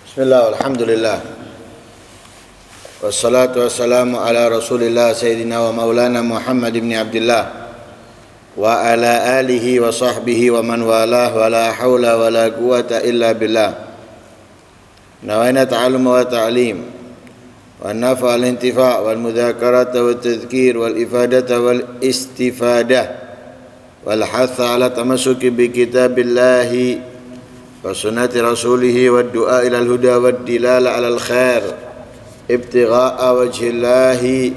Bismillah, alhamdulillah. Wassalatu wassalamu ala rasulillah Sayyidina wa maulana Muhammad ibn Abdullah wa ala alihi wa sahbihi wa man walah wa la hawla wa la quwata illa billah. Nawaina ta'allum wa ta'lim wa nafa' al-intifa' wal mudhakarata wa tadhkir wal ifadata wal istifadah wal hatha ala tamassuki bi kitabillahi wa sunnati rasulihi wa du'a ilal huda wa dilala alal khair ibtigha'a wajhillahi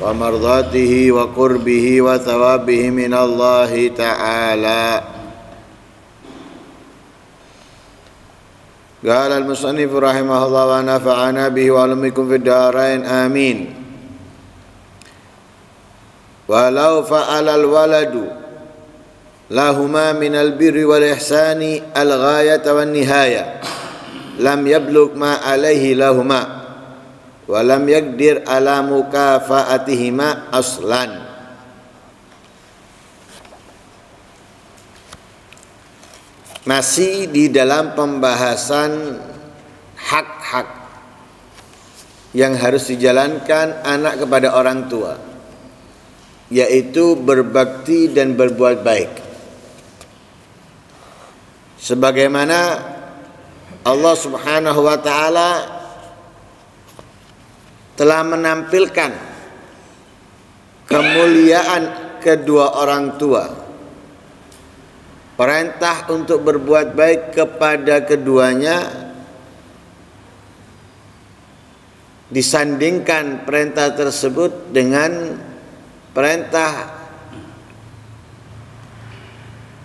wa mardatihi wa qurbihi wa thawabihi minallahi ta'ala. Qala al-musannif rahimahullah wa nafa'ana bihi wa alumikum fid darain amin. Walau fa'alal waladu lahuma minal birri wal ihsani al ghayata wan nihaya lam yablugh ma alaihi lahuma wa lam yaqdir ala mukafaatihima aslan. Masih di dalam pembahasan hak-hak yang harus dijalankan anak kepada orang tua, yaitu berbakti dan berbuat baik. Sebagaimana Allah Subhanahu wa ta'ala telah menampilkan kemuliaan kedua orang tua, perintah untuk berbuat baik kepada keduanya disandingkan perintah tersebut dengan perintah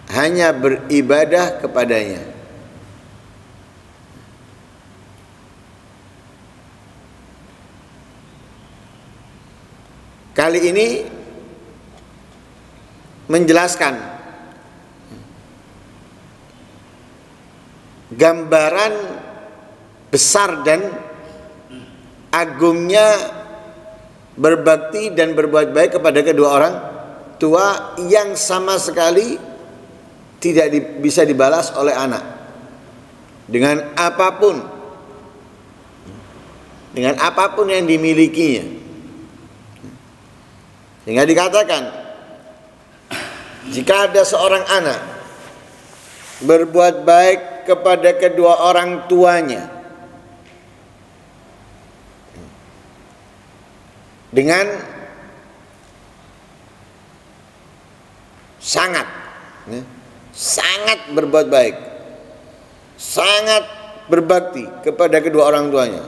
hanya beribadah kepadanya. Kali ini menjelaskan gambaran besar dan agungnya berbakti dan berbuat baik kepada kedua orang tua yang sama sekali tidak bisa dibalas oleh anak dengan apapun yang dimilikinya. Sehingga dikatakan, jika ada seorang anak berbuat baik kepada kedua orang tuanya dengan sangat berbuat baik, sangat berbakti kepada kedua orang tuanya,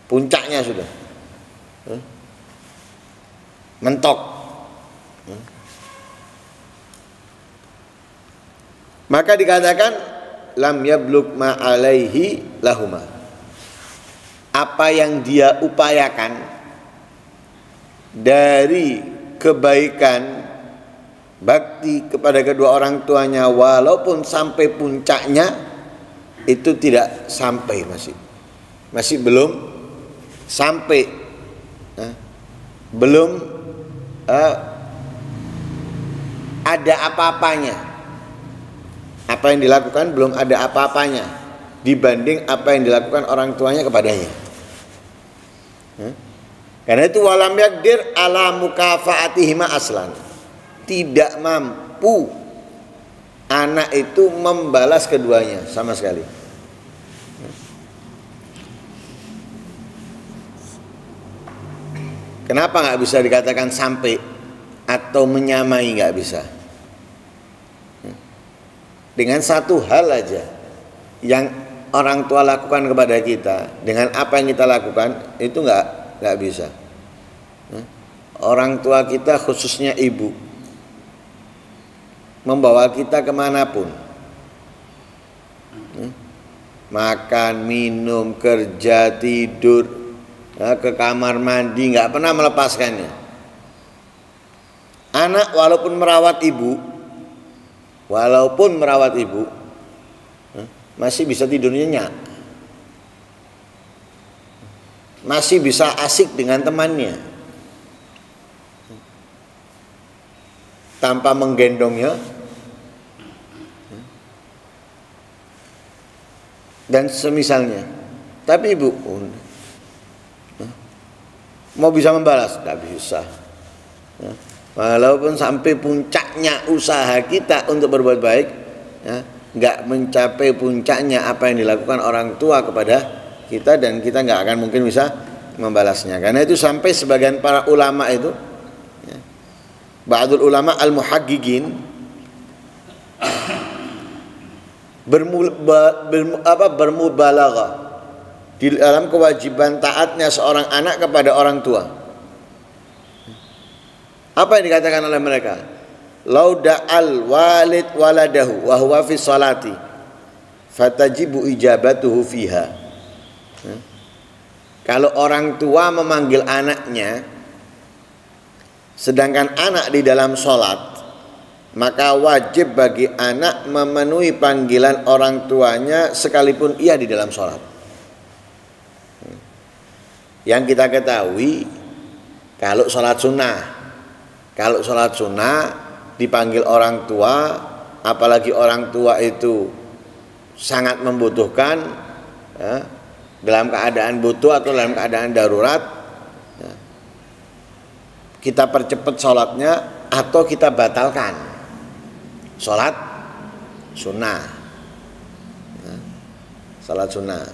puncaknya sudah mentok, maka dikatakan lam yablugh ma alaihi lahuma, apa yang dia upayakan dari kebaikan bakti kepada kedua orang tuanya, walaupun sampai puncaknya, itu tidak sampai, masih belum sampai, belum ada apa-apanya. Apa yang dilakukan belum ada apa-apanya dibanding apa yang dilakukan orang tuanya kepadanya. Karena itu walam yaqdir ala mukafaatihima aslan, tidak mampu anak itu membalas keduanya sama sekali. Kenapa nggak bisa dikatakan sampai atau menyamai? Nggak bisa. Dengan satu hal aja yang orang tua lakukan kepada kita, dengan apa yang kita lakukan itu nggak bisa. Orang tua kita, khususnya ibu, membawa kita kemanapun, makan, minum, kerja, tidur, ke kamar mandi, nggak pernah melepaskannya. Anak walaupun merawat ibu masih bisa tidur nyenyak, masih bisa asik dengan temannya tanpa menggendongnya, dan semisalnya. Tapi ibu mau bisa membalas, tidak bisa. Walaupun sampai puncaknya usaha kita untuk berbuat baik, nggak mencapai puncaknya apa yang dilakukan orang tua kepada kita, dan kita nggak akan mungkin bisa membalasnya. Karena itu sampai sebagian para ulama itu, ba'dul ulama al-muhaqqiqin bermubalaghah di dalam kewajiban taatnya seorang anak kepada orang tua. Apa yang dikatakan oleh mereka? Lauda'al walid waladahu wa huwa fi salati fatajibu ijabatuhu fiha. Kalau orang tua memanggil anaknya sedangkan anak di dalam sholat, maka wajib bagi anak memenuhi panggilan orang tuanya sekalipun ia di dalam sholat. Yang kita ketahui, kalau sholat sunnah dipanggil orang tua, apalagi orang tua itu sangat membutuhkan, dalam keadaan butuh atau dalam keadaan darurat, kita percepat sholatnya atau kita batalkan sholat sunnah. Sholat sunnah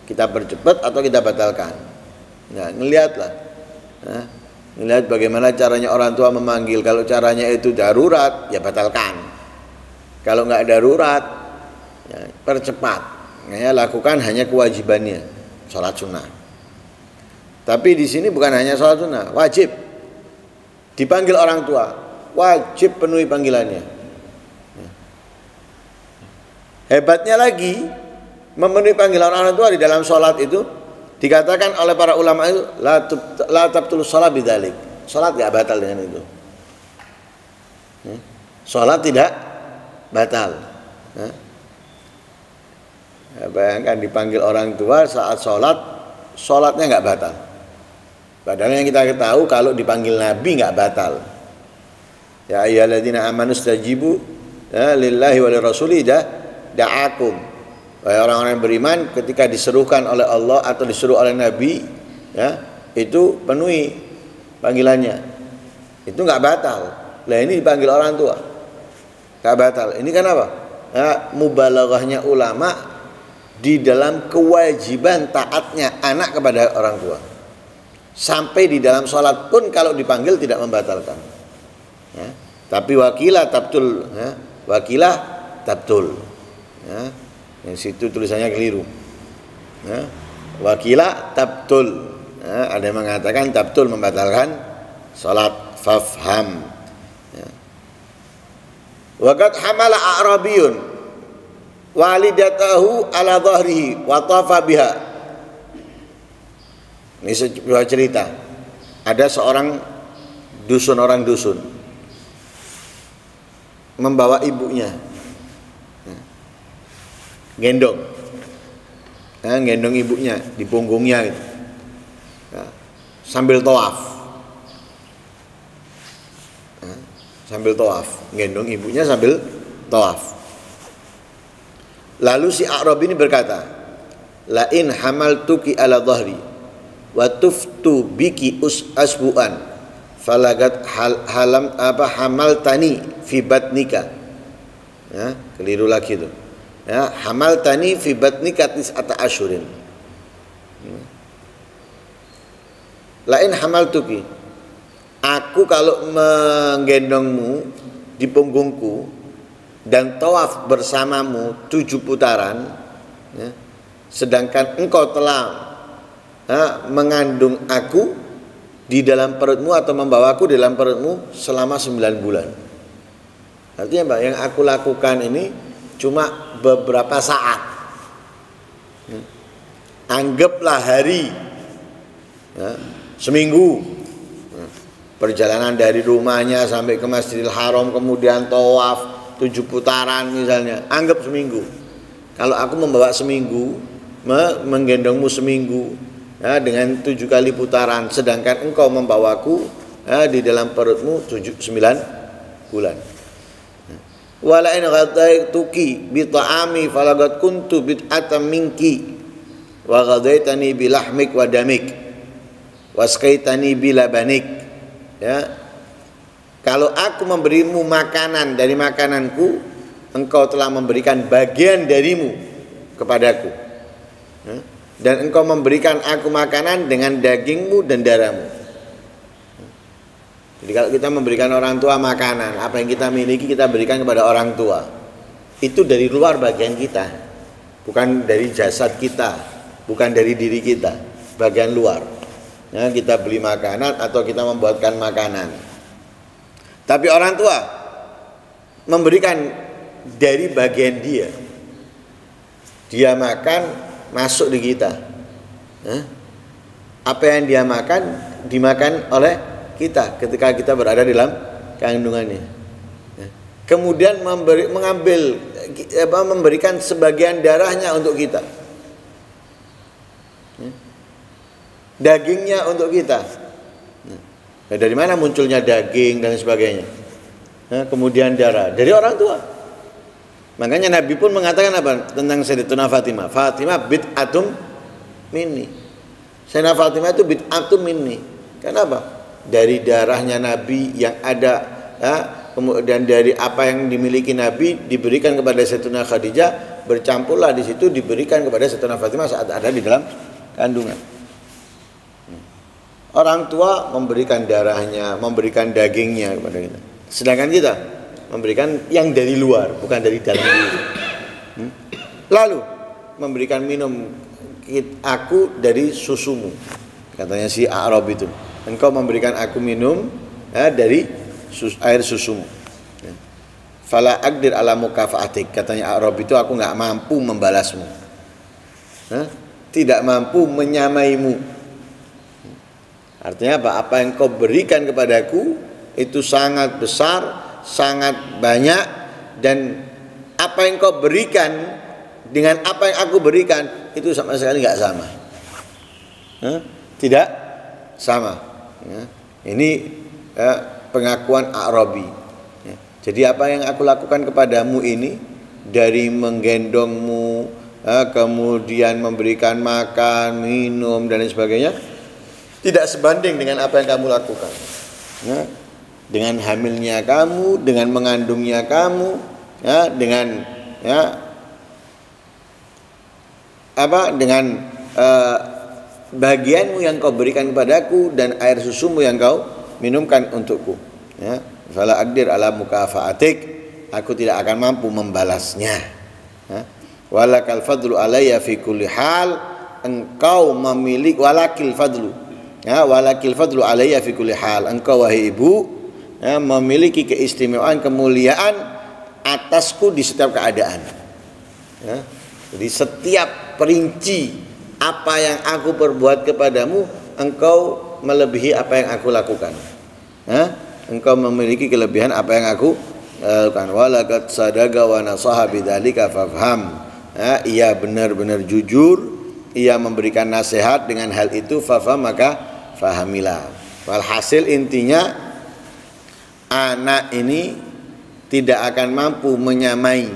kita percepat atau kita batalkan. Nah, ngelihatlah, ngelihat bagaimana caranya orang tua memanggil. Kalau caranya itu darurat, ya batalkan. Kalau nggak darurat, ya percepat. Ya, lakukan hanya kewajibannya, sholat sunnah. Tapi di sini bukan hanya sholat sunnah, wajib. Dipanggil orang tua, wajib penuhi panggilannya. Hebatnya lagi, memenuhi panggilan orang tua di dalam sholat itu dikatakan oleh para ulama itu la tabtul sholat bidzalik. Sholat tidak batal dengan itu. Sholat tidak batal. Bayangkan dipanggil orang tua saat sholat, sholatnya nggak batal. Padahal yang kita tahu kalau dipanggil Nabi nggak batal. Ya ayyuhalladzina amanu stajibu lillahi wa lirrasuli da'akum. Wahai orang-orang yang beriman, ketika diserukan oleh Allah atau disuruh oleh Nabi, ya, itu penuhi panggilannya. Itu nggak batal. Lah ini dipanggil orang tua, nggak batal. Ini kan apa? Ya, mubalaghahnya ulama di dalam kewajiban taatnya anak kepada orang tua. Sampai di dalam sholat pun kalau dipanggil tidak membatalkan. Ya. Tapi wakilah tabtul, ya. Wakilah tabtul. Ya. Yang situ tulisannya keliru. Ya. Wakilah tabtul. Ya. Ada yang mengatakan tabtul membatalkan sholat. Fafham. Ya. Waqad hamala a'rabiyun walidatahu ala dhahrihi wa tafa biha. Ini sebuah cerita. Ada seorang orang dusun membawa ibunya, gendong, gendong ibunya di punggungnya gitu, sambil tawaf, gendong ibunya sambil tawaf. Lalu si A'rab ini berkata, la in hamaltuki ala dhahri wa tuftu biki asbu'an falagat hamaltani fi batnika. Ya, keliru lagi itu. Ya, hamaltani fi batnika tis'ata asyurin. La in hamaltuki, aku kalau menggendongmu di punggungku dan tawaf bersamamu 7 putaran, ya, sedangkan engkau telah mengandung aku di dalam perutmu atau membawaku di dalam perutmu selama 9 bulan. Artinya Mbak, yang aku lakukan ini cuma beberapa saat. Anggaplah hari, ya, seminggu. Perjalanan dari rumahnya sampai ke Masjidil Haram, kemudian tawaf 7 putaran misalnya, anggap seminggu. Kalau aku membawa seminggu, menggendongmu seminggu, ya, dengan 7 kali putaran, sedangkan engkau membawaku, ya, di dalam perutmu 9 bulan. Wala in ghadaituki bi ta'ami falaqad kuntu bid'atan minki wa ghadaitani bi lahmik wa damik waskaitani bi labanik. Ya. Kalau aku memberimu makanan dari makananku, engkau telah memberikan bagian darimu kepadaku. Ya. Dan engkau memberikan aku makanan dengan dagingmu dan darahmu. Jadi kalau kita memberikan orang tua makanan, apa yang kita miliki kita berikan kepada orang tua. Itu dari luar bagian kita, bukan dari jasad kita, bukan dari diri kita, bagian luar. Ya, kita beli makanan atau kita membuatkan makanan. Tapi orang tua memberikan dari bagian dia. Dia makan masuk di kita. Apa yang dia makan dimakan oleh kita ketika kita berada dalam kandungannya. Kemudian memberikan sebagian darahnya untuk kita, dagingnya untuk kita. Dari mana munculnya daging dan sebagainya? Kemudian darah dari orang tua. Makanya Nabi pun mengatakan apa tentang Sayyidatuna Fatimah? Fatimah bid'atum minni. Sayyidatuna Fatimah itu bid'atum minni. Kenapa? Dari darahnya Nabi yang ada, ya, kemudian dari apa yang dimiliki Nabi diberikan kepada Sayyidatuna Khadijah, bercampurlah di situ diberikan kepada Sayyidatuna Fatimah saat ada di dalam kandungan. Orang tua memberikan darahnya, memberikan dagingnya kepada kita. Sedangkan kita memberikan yang dari luar, bukan dari dalam diri. Lalu memberikan minum aku dari susumu, katanya si A'rab itu. Engkau memberikan aku minum, ya, dari air susumu. Fala aqdir ala mukafaatik, katanya A'rab itu, aku nggak mampu membalasmu, tidak mampu menyamaimu. Artinya apa? Apa yang kau berikan kepadaku itu sangat besar, sangat banyak, dan apa yang kau berikan dengan apa yang aku berikan itu sama sekali nggak sama. Tidak sama. Ya, ini pengakuan A'rabi. Ya, jadi apa yang aku lakukan kepadamu ini, dari menggendongmu, kemudian memberikan makan, minum dan lain sebagainya, tidak sebanding dengan apa yang kamu lakukan. Ya, dengan hamilnya kamu, dengan mengandungnya kamu, ya, dengan dengan bagianmu yang kau berikan kepadaku dan air susumu yang kau minumkan untukku. Ya, fala aqdir ala mukafaatik, aku tidak akan mampu membalasnya. Ya, walakal fadlu alayya fi kulli hal, engkau memiliki walakil fadlu. Ya, walakil fadlu alayya fi kulli hal, engkau wahai ibu, ya, memiliki keistimewaan, kemuliaan atasku di setiap keadaan. Ya, jadi setiap perinci apa yang aku perbuat kepadamu, engkau melebihi apa yang aku lakukan. Engkau memiliki kelebihan apa yang aku lakukan. Walaqad sadaqa wa nasaha bidzalika fafham. Ia benar-benar jujur, ia memberikan nasihat dengan hal itu, fafham, maka fahamilah. Walhasil intinya, anak ini tidak akan mampu menyamai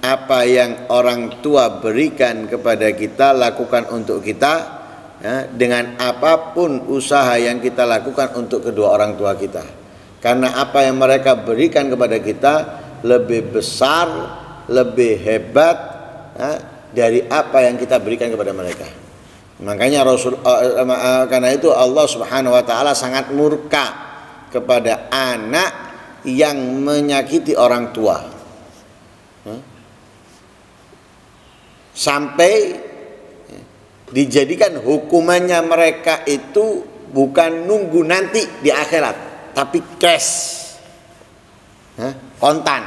apa yang orang tua berikan kepada kita, lakukan untuk kita, ya, dengan apapun usaha yang kita lakukan untuk kedua orang tua kita. Karena apa yang mereka berikan kepada kita lebih besar, lebih hebat, ya, dari apa yang kita berikan kepada mereka. Makanya karena itu Allah Subhanahu wa taala sangat murka kepada anak yang menyakiti orang tua. Sampai dijadikan hukumannya mereka itu bukan nunggu nanti di akhirat, tapi cash, kontan.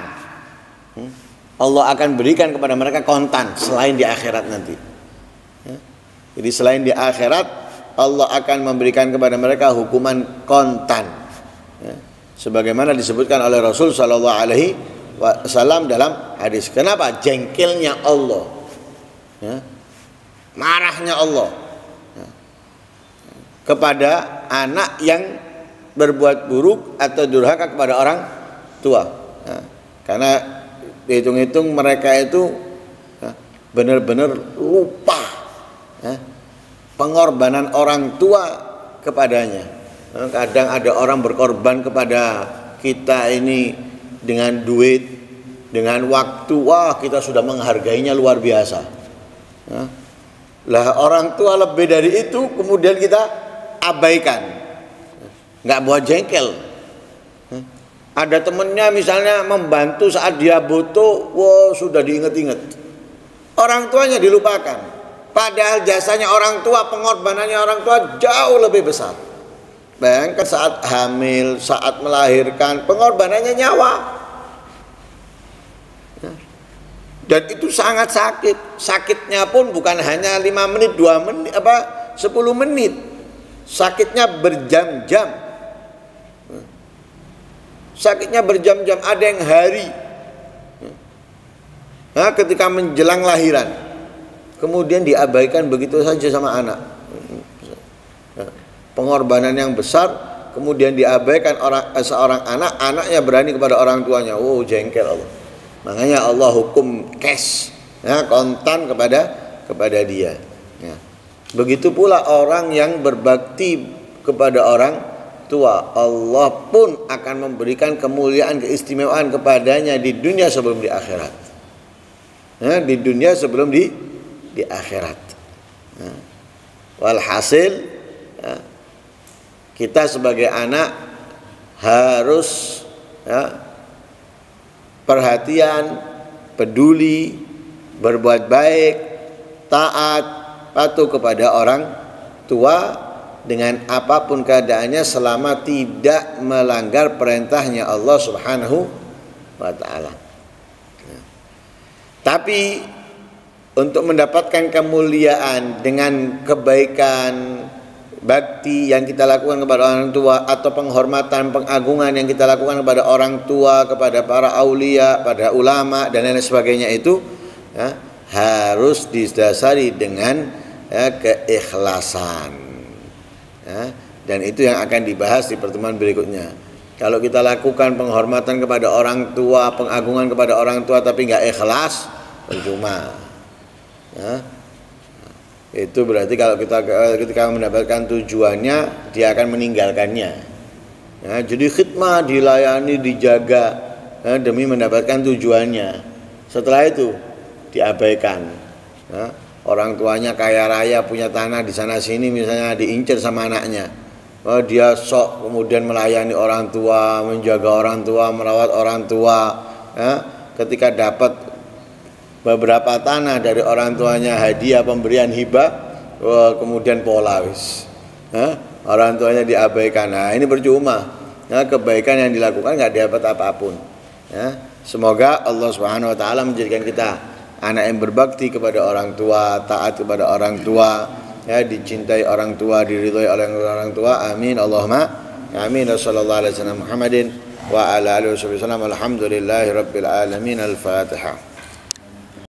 Allah akan berikan kepada mereka kontan selain di akhirat nanti. Jadi selain di akhirat, Allah akan memberikan kepada mereka hukuman kontan, sebagaimana disebutkan oleh Rasul Shallallahu Alaihi Wasallam dalam hadis. Kenapa? Jengkelnya Allah, marahnya Allah kepada anak yang berbuat buruk atau durhaka kepada orang tua. Karena hitung-hitung mereka itu benar-benar lupa pengorbanan orang tua kepadanya. Kadang ada orang berkorban kepada kita ini dengan duit, dengan waktu, wah kita sudah menghargainya luar biasa. Lah orang tua lebih dari itu kemudian kita abaikan, nggak buat jengkel. Ada temennya misalnya membantu saat dia butuh, wah sudah diinget-inget. Orang tuanya dilupakan. Padahal jasanya orang tua, pengorbanannya orang tua jauh lebih besar. Bayangkan saat hamil, saat melahirkan, pengorbanannya nyawa. Dan itu sangat sakit. Sakitnya pun bukan hanya 5 menit, 2 menit, 10 menit. Sakitnya berjam-jam. Sakitnya berjam-jam, ada yang hari. Ketika menjelang lahiran, kemudian diabaikan begitu saja sama anak. Pengorbanan yang besar, kemudian diabaikan seorang anak, anaknya berani kepada orang tuanya. Oh, jengkel Allah. Makanya Allah hukum cash, kontan kepada dia. Begitu pula orang yang berbakti kepada orang tua, Allah pun akan memberikan kemuliaan, keistimewaan kepadanya di dunia sebelum di akhirat. Di dunia sebelum di akhirat. Walhasil kita sebagai anak harus perhatian, peduli, berbuat baik, taat, patuh kepada orang tua dengan apapun keadaannya selama tidak melanggar perintahnya Allah Subhanahu wa ta'ala. Tapi untuk mendapatkan kemuliaan dengan kebaikan, bakti yang kita lakukan kepada orang tua, atau penghormatan, pengagungan yang kita lakukan kepada orang tua, kepada para aulia, pada ulama dan lain sebagainya itu harus didasari dengan keikhlasan. Dan itu yang akan dibahas di pertemuan berikutnya. Kalau kita lakukan penghormatan kepada orang tua, pengagungan kepada orang tua tapi nggak ikhlas, percuma. Itu berarti kalau ketika mendapatkan tujuannya, dia akan meninggalkannya. Jadi khidmah, dilayani, dijaga demi mendapatkan tujuannya. Setelah itu diabaikan. Orang tuanya kaya raya, punya tanah di sana sini, misalnya diincar sama anaknya. Dia sok kemudian melayani orang tua, menjaga orang tua, merawat orang tua. Ketika dapat beberapa tanah dari orang tuanya, hadiah, pemberian, hibah, kemudian pola wis. Orang tuanya diabaikan. Nah, ini percuma. Kebaikan yang dilakukan nggak dapat apapun. Semoga Allah Subhanahu wa ta'ala menjadikan kita anak yang berbakti kepada orang tua, taat kepada orang tua, dicintai orang tua, diridhoi oleh orang tua. Amin Allahumma amin. Sallallahu alaihi wasallam Muhammadin wa ala alihi wasallam. Alhamdulillahirabbil alamin. Al-Fatihah.